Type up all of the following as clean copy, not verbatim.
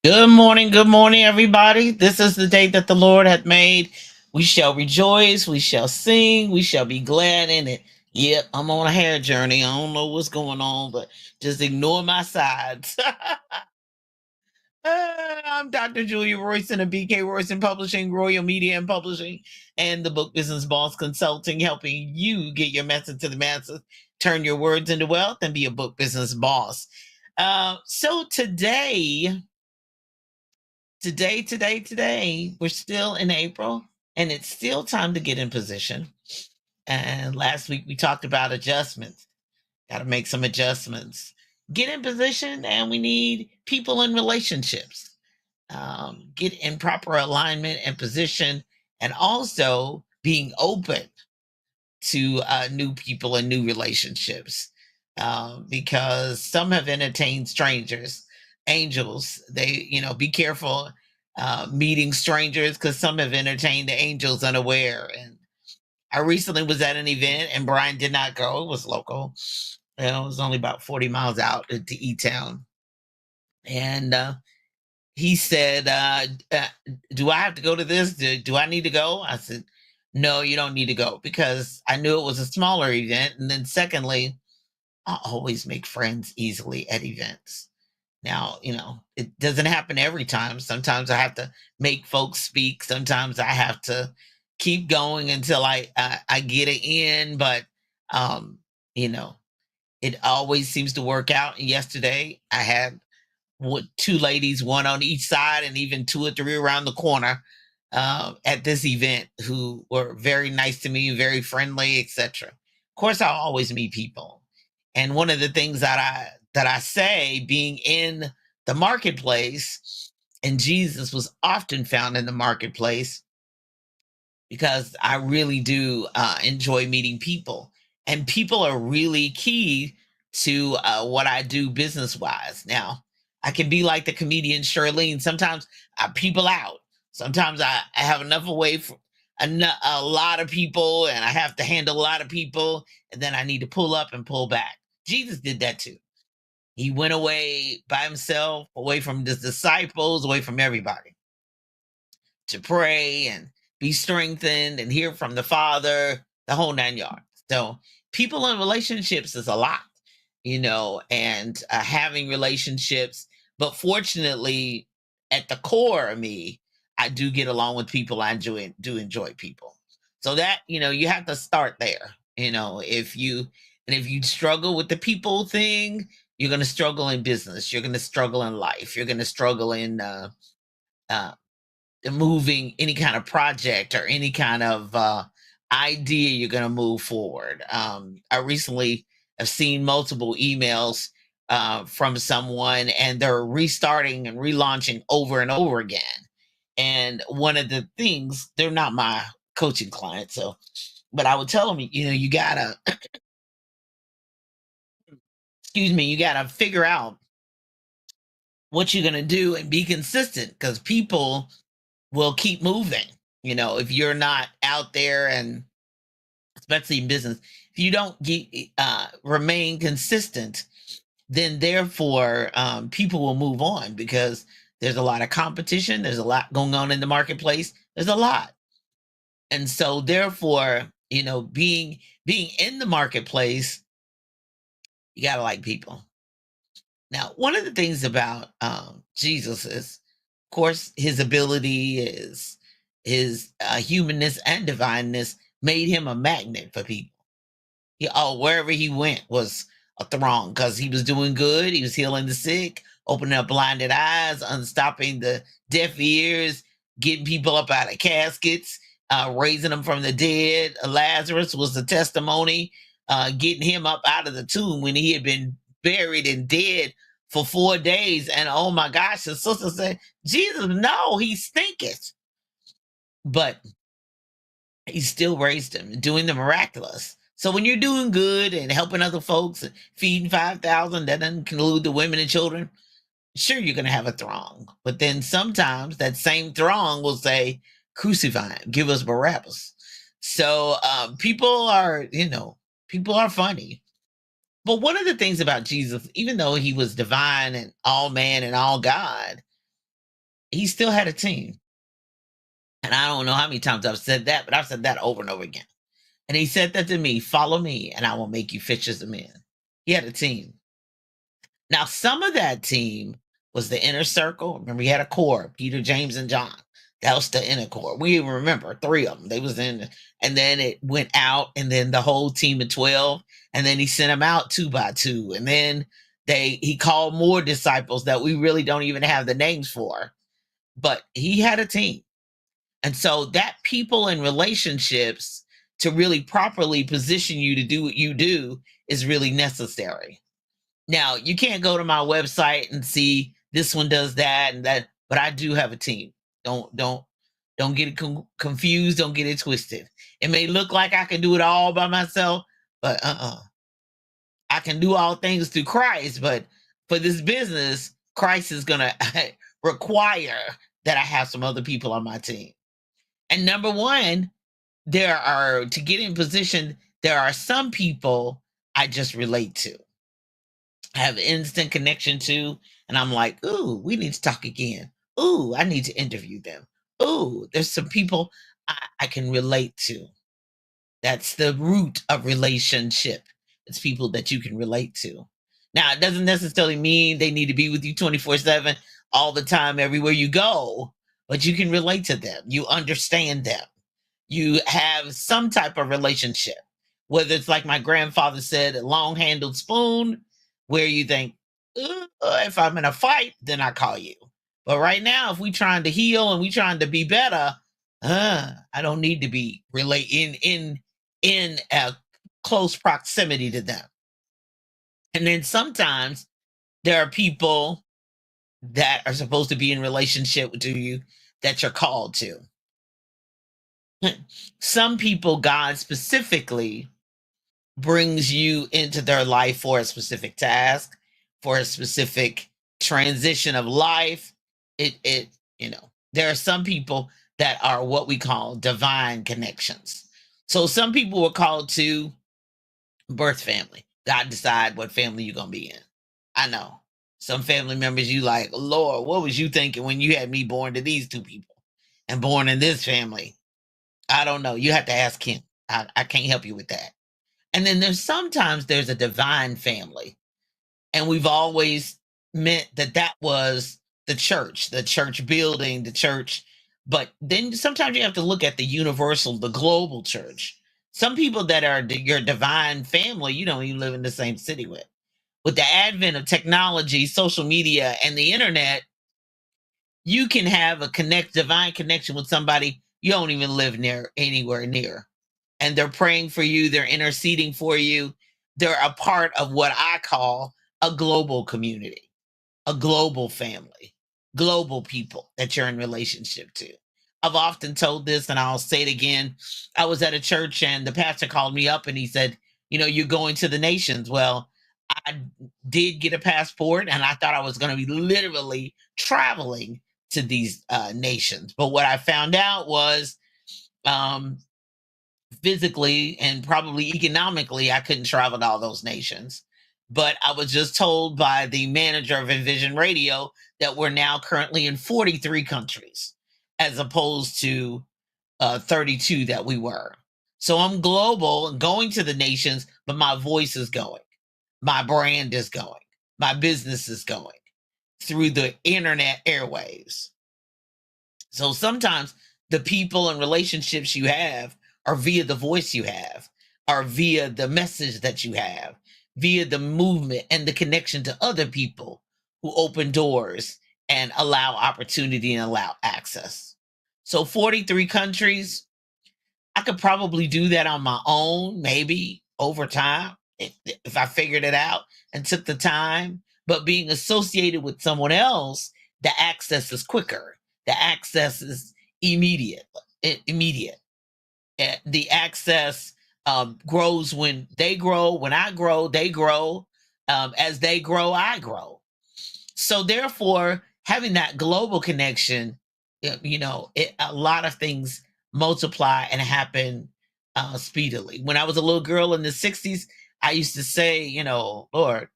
Good morning, everybody. This is the day that the Lord hath made. We shall rejoice, we shall sing, we shall be glad in it. Yep, I'm on a hair journey. I don't know what's going on, but just ignore my sides. I'm Dr. Julia Royston of BK Royston Publishing, Royal Media and Publishing, and the Book Business Boss Consulting, helping you get your message to the masses, turn your words into wealth, and be a book business boss. So today, we're still in April and it's still time to get in position. And last week we talked about adjustments. Got to make some adjustments. Get in position, and we need people in relationships. Get in proper alignment and position, and also being open to new people and new relationships, because some have entertained strangers, angels. Be careful meeting strangers, because some have entertained the angels unaware. And I recently was at an event, and Brian did not go. It was local. It was only about 40 miles out to E Town. And he said, do I have to go to this? Do I need to go? I said, no, you don't need to go, because I knew it was a smaller event. And then secondly, I always make friends easily at events. Now, it doesn't happen every time. Sometimes I have to make folks speak. Sometimes I have to keep going until I get it in. But, um, you know, it always seems to work out. And yesterday I had two ladies, one on each side, and even two or three around the corner, at this event, who were very nice to me, very friendly, etc. Of course, I'll always meet people, and one of the things that I say, being in the marketplace, and Jesus was often found in the marketplace, because I really do enjoy meeting people, and people are really key to what I do business wise. Now, I can be like the comedian Charlene. Sometimes I people out. Sometimes I have enough away from a lot of people, and I have to handle a lot of people, and then I need to pull up and pull back. Jesus did that too. He went away by himself, away from the disciples, away from everybody, to pray and be strengthened and hear from the Father, the whole 9 yards. So, people in relationships is a lot, and having relationships. But fortunately, at the core of me, I do get along with people. I do enjoy people. So that, you have to start there. If you struggle with the people thing, you're going to struggle in business. You're going to struggle in life. You're going to struggle in uh, moving any kind of project or any kind of idea you're going to move forward. I recently have seen multiple emails from someone, and they're restarting and relaunching over and over again. And one of the things, they're not my coaching client, so, but I would tell them, you gotta, excuse me, you gotta figure out what you're gonna do and be consistent, because people will keep moving. If you're not out there, and especially in business, if you don't remain consistent, then therefore people will move on, because there's a lot of competition. There's a lot going on in the marketplace. There's a lot. And so therefore, being in the marketplace, you got to like people. Now, one of the things about Jesus is, of course, his ability is his humanness and divineness made him a magnet for people. Wherever he went was a throng, because he was doing good. He was healing the sick, opening up blinded eyes, unstopping the deaf ears, getting people up out of caskets, raising them from the dead. Lazarus was the testimony, getting him up out of the tomb when he had been buried and dead for 4 days. And oh my gosh, the sister said, Jesus, no, he stinketh. But he still raised him, doing the miraculous. So when you're doing good and helping other folks and feeding 5,000, that doesn't include the women and children, sure, you're going to have a throng. But then sometimes that same throng will say, crucify him, give us Barabbas. So people are funny. But one of the things about Jesus, even though he was divine and all man and all God, he still had a team. And I don't know how many times I've said that, but I've said that over and over again. And he said that to me, follow me and I will make you fishers of men. He had a team. Now, some of that team was the inner circle. Remember, he had a core, Peter, James, and John. That was the inner core. We even remember three of them. They was in, and then it went out, and then the whole team of 12, and then he sent them out two by two. And then he called more disciples that we really don't even have the names for. But he had a team. And so that people and relationships to really properly position you to do what you do is really necessary. Now, you can't go to my website and see this one does that and that, but I do have a team. Don't get it confused. Don't get it twisted. It may look like I can do it all by myself, but I can do all things through Christ. But for this business, Christ is going to require that I have some other people on my team. And number one, to get in position, there are some people I just relate to, have instant connection to, and I'm like, ooh, we need to talk again. Ooh, I need to interview them. Ooh, there's some people I can relate to. That's the root of relationship. It's people that you can relate to. Now, it doesn't necessarily mean they need to be with you 24/7 all the time, everywhere you go, but you can relate to them. You understand them. You have some type of relationship, whether it's like my grandfather said, a long handled spoon, where you think, if I'm in a fight, then I call you. But right now, if we trying to heal and we trying to be better, I don't need to be in a close proximity to them. And then sometimes there are people that are supposed to be in relationship with you that you're called to. Some people, God specifically brings you into their life for a specific task, for a specific transition of life. There are some people that are what we call divine connections. So some people were called to birth family. God decide what family you're gonna be in. I know some family members you like, Lord, what was you thinking when you had me born to these two people and born in this family? I don't know. You have to ask him. I can't help you with that. And then sometimes there's a divine family. And we've always meant that was the church building, the church. But then sometimes you have to look at the universal, the global church. Some people that are your divine family, you don't even live in the same city with. With the advent of technology, social media, and the internet, you can have a divine connection with somebody you don't even live anywhere near. And they're praying for you, they're interceding for you. They're a part of what I call a global community, a global family, global people that you're in relationship to. I've often told this and I'll say it again. I was at a church and the pastor called me up and he said, you're going to the nations. Well, I did get a passport and I thought I was going to be literally traveling to these nations. But what I found out was physically and probably economically, I couldn't travel to all those nations. But I was just told by the manager of Envision Radio that we're now currently in 43 countries, as opposed to 32 that we were. So I'm global and going to the nations, but my voice is going. My brand is going. My business is going through the internet airwaves. So sometimes the people and relationships you have are via the voice you have, are via the message that you have, via the movement and the connection to other people who open doors and allow opportunity and allow access. So 43 countries, I could probably do that on my own, maybe over time, if I figured it out and took the time. But being associated with someone else, the access is quicker. The access is immediate. The access grows when they grow. When I grow, they grow. As they grow, I grow. So therefore, having that global connection, a lot of things multiply and happen speedily. When I was a little girl in the 60s, I used to say, Lord,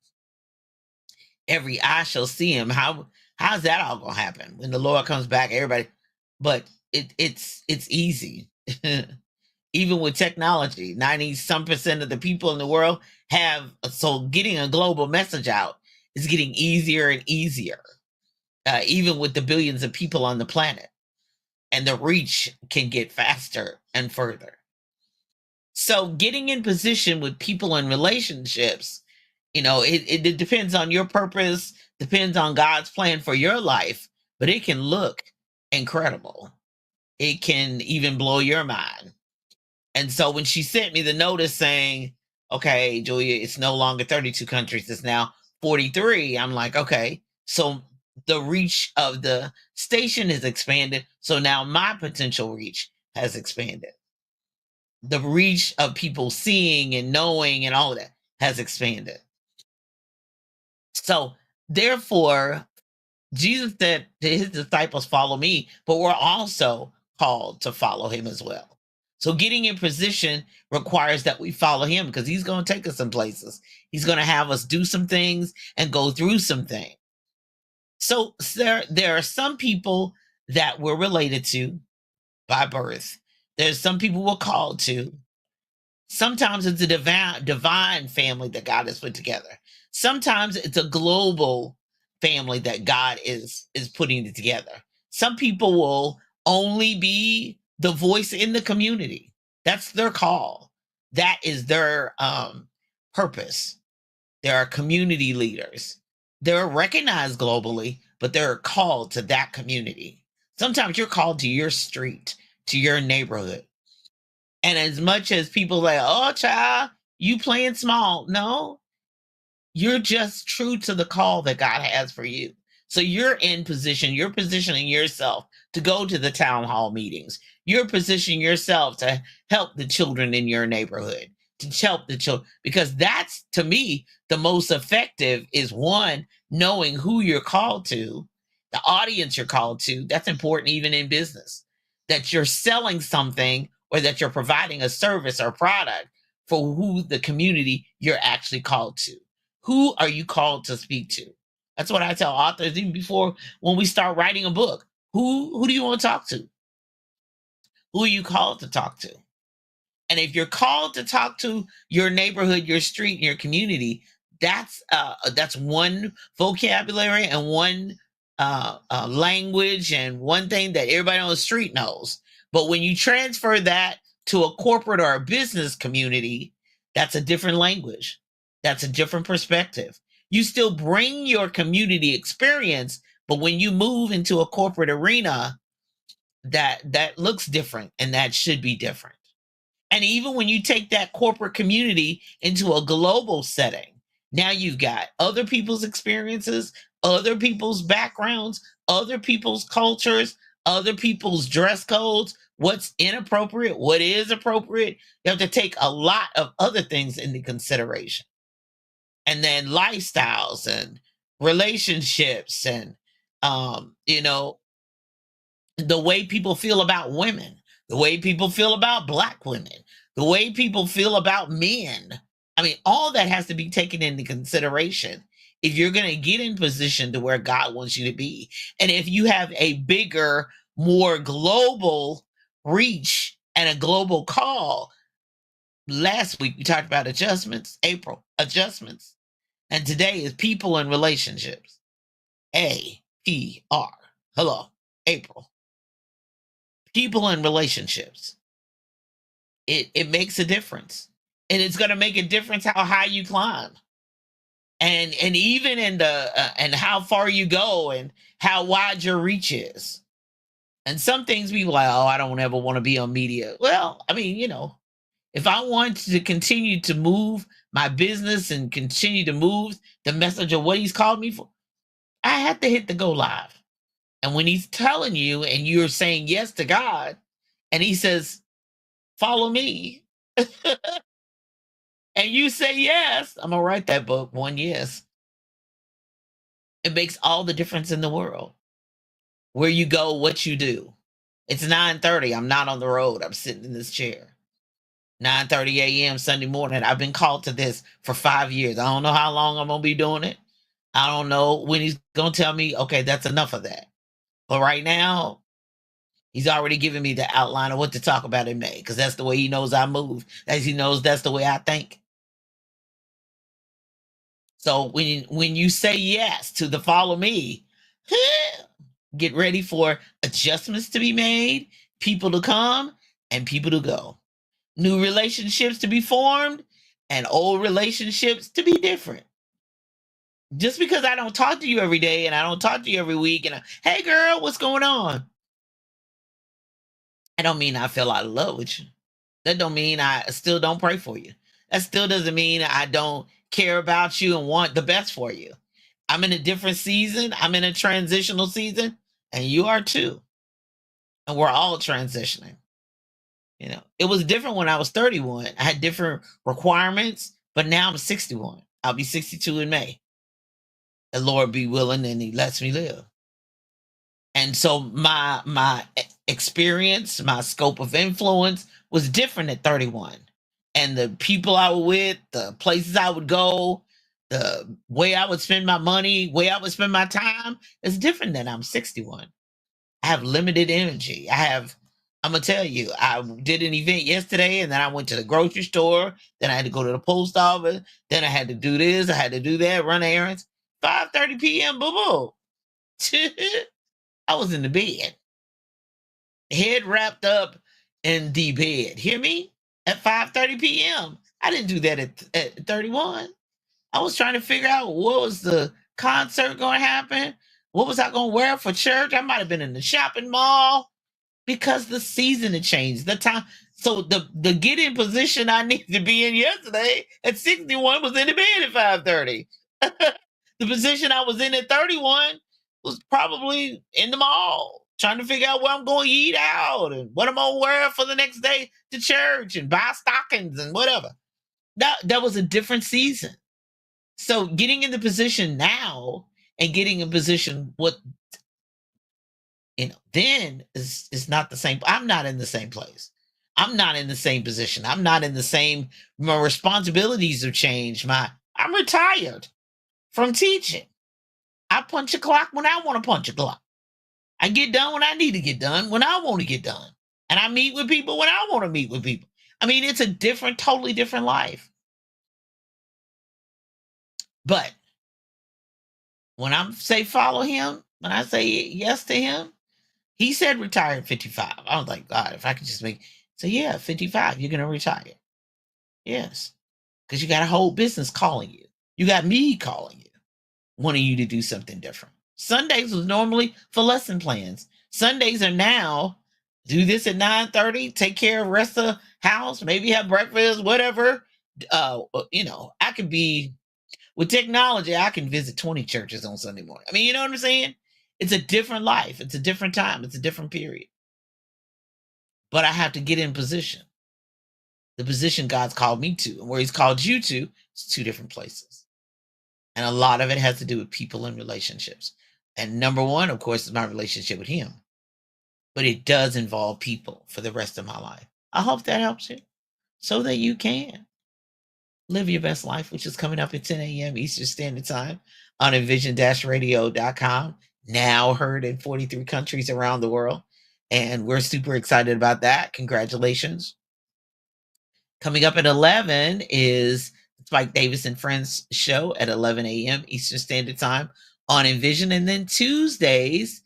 every eye shall see him. How How's that all gonna happen when the Lord comes back? Everybody, but it's easy. Even with technology, 90 some percent of the people in the world have, so getting a global message out is getting easier and easier, even with the billions of people on the planet, and the reach can get faster and further. So getting in position with people and relationships, it depends on your purpose, depends on God's plan for your life, but it can look incredible. It can even blow your mind. And so when she sent me the notice saying, okay, Julia, it's no longer 32 countries, it's now 43, I'm like, okay, so the reach of the station is expanded. So now my potential reach has expanded. The reach of people seeing and knowing and all of that has expanded. So therefore, Jesus said to his disciples, follow me, but we're also called to follow him as well. So getting in position requires that we follow him, because he's going to take us some places. He's going to have us do some things and go through some things. So there are some people that we're related to by birth. There's some people we're called to. Sometimes it's a divine family that God has put together. Sometimes it's a global family that God is putting it together. Some people will only be the voice in the community. That's their call. That is their purpose. There are community leaders. They're recognized globally, but they're called to that community. Sometimes you're called to your street, to your neighborhood. And as much as people like, oh, child, you playing small. No, you're just true to the call that God has for you. So you're in position, you're positioning yourself to go to the town hall meetings. You're positioning yourself to help the children in your neighborhood, to help the children, because that's, to me, the most effective is, one, knowing who you're called to, the audience you're called to. That's important even in business, that you're selling something or that you're providing a service or product for who the community you're actually called to. Who are you called to speak to? That's what I tell authors even before, when we start writing a book. Who do you want to talk to? Who are you called to talk to? And if you're called to talk to your neighborhood, your street, your community, that's one vocabulary and one language and one thing that everybody on the street knows. But when you transfer that to a corporate or a business community, that's a different language. That's a different perspective. You still bring your community experience, but when you move into a corporate arena, that looks different, and that should be different. And even when you take that corporate community into a global setting, now you've got other people's experiences, other people's backgrounds, other people's cultures, other people's dress codes, what's inappropriate, what is appropriate. You have to take a lot of other things into consideration. And then lifestyles and relationships and, you know, the way people feel about women, the way people feel about Black women, the way people feel about men. I mean, all that has to be taken into consideration if you're going to get in position to where God wants you to be. And if you have a bigger, more global reach and a global call. Last week we talked about adjustments, April, adjustments. And today is people and relationships. APR. Hello, April. People and relationships. It makes a difference. And it's going to make a difference how high you climb. And even in the and how far you go and how wide your reach is. And some things people are like, oh, I don't ever want to be on media. Well, I mean, if I want to continue to move my business and continue to move the message of what he's called me for, I have to hit the go live. And when he's telling you and you're saying yes to God, and he says, follow me, and you say yes, I'm gonna write that book, One Yes. It makes all the difference in the world. Where you go, what you do. It's 9:30. I'm not on the road. I'm sitting in this chair. 9:30 a.m. Sunday morning. I've been called to this for 5 years. I don't know how long I'm gonna be doing it. I don't know when he's going to tell me, okay, that's enough of that. But right now, he's already given me the outline of what to talk about in May because that's the way he knows I move. As he knows that's the way I think. So when you say yes to the follow me, get ready for adjustments to be made, people to come, and people to go. New relationships to be formed, and old relationships to be different. Just because I don't talk to you every day and I don't talk to you every week and hey girl, what's going on? I don't mean I fell out of love with you. That don't mean I still don't pray for you. That still doesn't mean I don't care about you and want the best for you. I'm in a different season. I'm in a transitional season, and you are too. And we're all transitioning. It was different when I was 31. I had different requirements, but now I'm 61. I'll be 62 in May. The Lord be willing, and He lets me live. And so my experience, my scope of influence was different at 31. And the people I was with, the places I would go, the way I would spend my money, way I would spend my time is different than I'm 61. I have limited energy. I'm gonna tell you, I did an event yesterday and then I went to the grocery store, then I had to go to the post office, then I had to do this, I had to do that, run errands. 5:30 p.m. boo boo. I was in the bed, head wrapped up in the bed. Hear me? At 5:30 p.m. I didn't do that at 31. I was trying to figure out what was the concert going to happen. What was I going to wear for church? I might have been in the shopping mall because the season had changed. The time. So the get in position I needed to be in yesterday at 61 was in the bed at 5:30. The position I was in at 31 was probably in the mall, trying to figure out where I'm going to eat out and what I'm going to wear for the next day to church and buy stockings and whatever. That was a different season. So getting in the position now and getting in position what then is not the same. I'm not in the same place. I'm not in the same position. I'm not in the same. My responsibilities have changed. I'm retired from teaching. I punch a clock when I want to punch a clock. I get done when I need to get done, when I want to get done. And I meet with people when I want to meet with people. I mean, it's a totally different life. But when I say follow him, when I say yes to him, he said retire at 55. I was like, God, if I could just yeah, 55, you're going to retire. Yes. Because you got a whole business calling you. You got me calling you, wanting you to do something different. Sundays was normally for lesson plans. Sundays are now do this at 9:30, take care of the rest of the house, maybe have breakfast, whatever. I could be with technology, I can visit 20 churches on Sunday morning. I mean, you know what I'm saying? It's a different life. It's a different time. It's a different period. But I have to get in position. The position God's called me to and where He's called you to is two different places. And a lot of it has to do with people and relationships. And number one, of course, is my relationship with Him. But it does involve people for the rest of my life. I hope that helps you so that you can live your best life, which is coming up at 10 a.m. Eastern Standard Time on envision-radio.com. Now heard in 43 countries around the world. And we're super excited about that. Congratulations. Coming up at 11 is Spike Davis and Friends show at 11 a.m. Eastern Standard Time on Envision. And then Tuesdays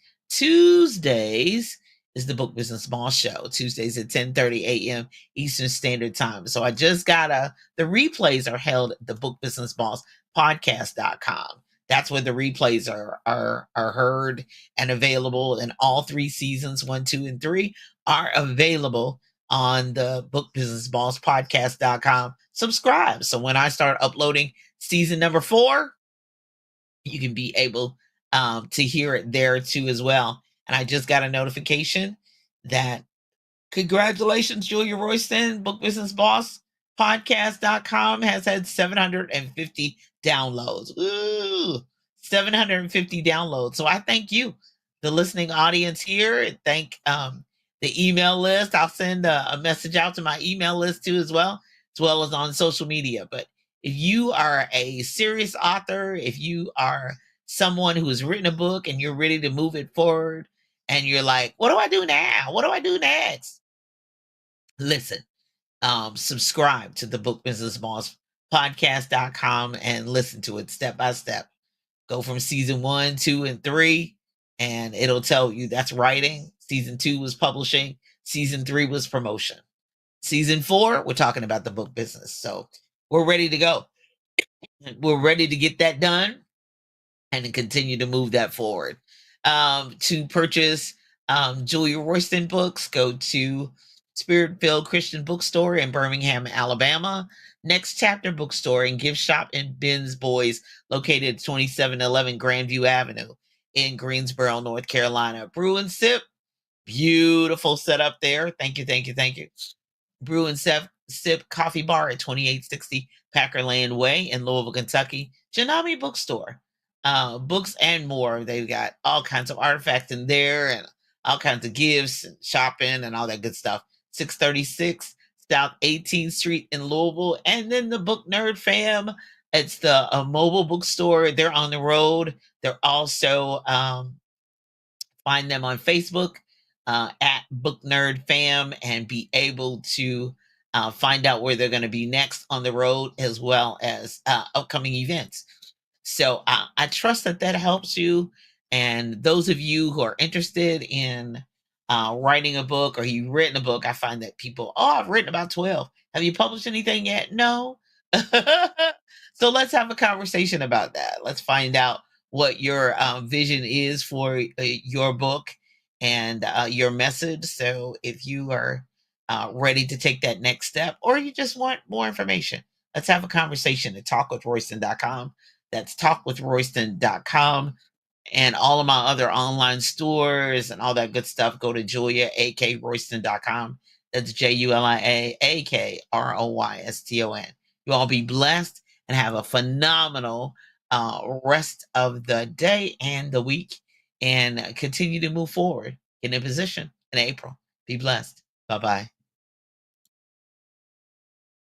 is the Book Business Boss show, Tuesdays at 10:30 a.m. Eastern Standard Time. So I just got the replays are held at the Book Business Boss podcast.com. That's where the replays are heard and available. And all 3 seasons, 1, 2, and 3 are available on the Book Business Boss podcast.com. Subscribe. So when I start uploading season number 4, you can be able to hear it there too as well. And I just got a notification that congratulations, Julia Royston, Book Business Boss podcast.com has had 750 downloads. Ooh, 750 downloads. So I thank you, the listening audience here. Thank the email list. I'll send a message out to my email list too as well as on social media. But If you are a serious author, if you are someone who has written a book and you're ready to move it forward, and you're like, what do I do now? What do I do next? Listen, subscribe to the Book Business Boss podcast.com and listen to it step by step. Go from season 1, 2, and 3, and it'll tell you that's writing. Season 2 was publishing. Season 3 was promotion. Season 4, we're talking about the book business. So we're ready to go. We're ready to get that done and to continue to move that forward. To purchase Julia Royston books, go to Spirit Filled Christian Bookstore in Birmingham, Alabama. Next Chapter Bookstore and Gift Shop in Ben's Boys, located at 2711 Grandview Avenue in Greensboro, North Carolina. Brew and Sip, beautiful setup there. Thank you, thank you, thank you. Brew and Sip Coffee Bar at 2860 Packer Lane Way in Louisville, Kentucky. Janami Bookstore, books and more. They've got all kinds of artifacts in there and all kinds of gifts and shopping and all that good stuff. 636 South 18th Street in Louisville. And then the Book Nerd Fam, it's the mobile bookstore. They're on the road. They're also find them on Facebook at Book Nerd Fam and be able to find out where they're going to be next on the road, as well as upcoming events. So I trust that that helps you. And those of you who are interested in writing a book, or you've written a book, I find that people, oh, I've written about 12. Have you published anything yet? No. So let's have a conversation about that. Let's find out what your vision is for your book and your message. So if you are ready to take that next step, or you just want more information, let's have a conversation at talkwithroyston.com. That's talkwithroyston.com. And all of my other online stores and all that good stuff, go to juliaakroyston.com. That's JuliaAkroyston. You all be blessed and have a phenomenal rest of the day and the week, and continue to move forward. Get in position in April. Be blessed. Bye bye.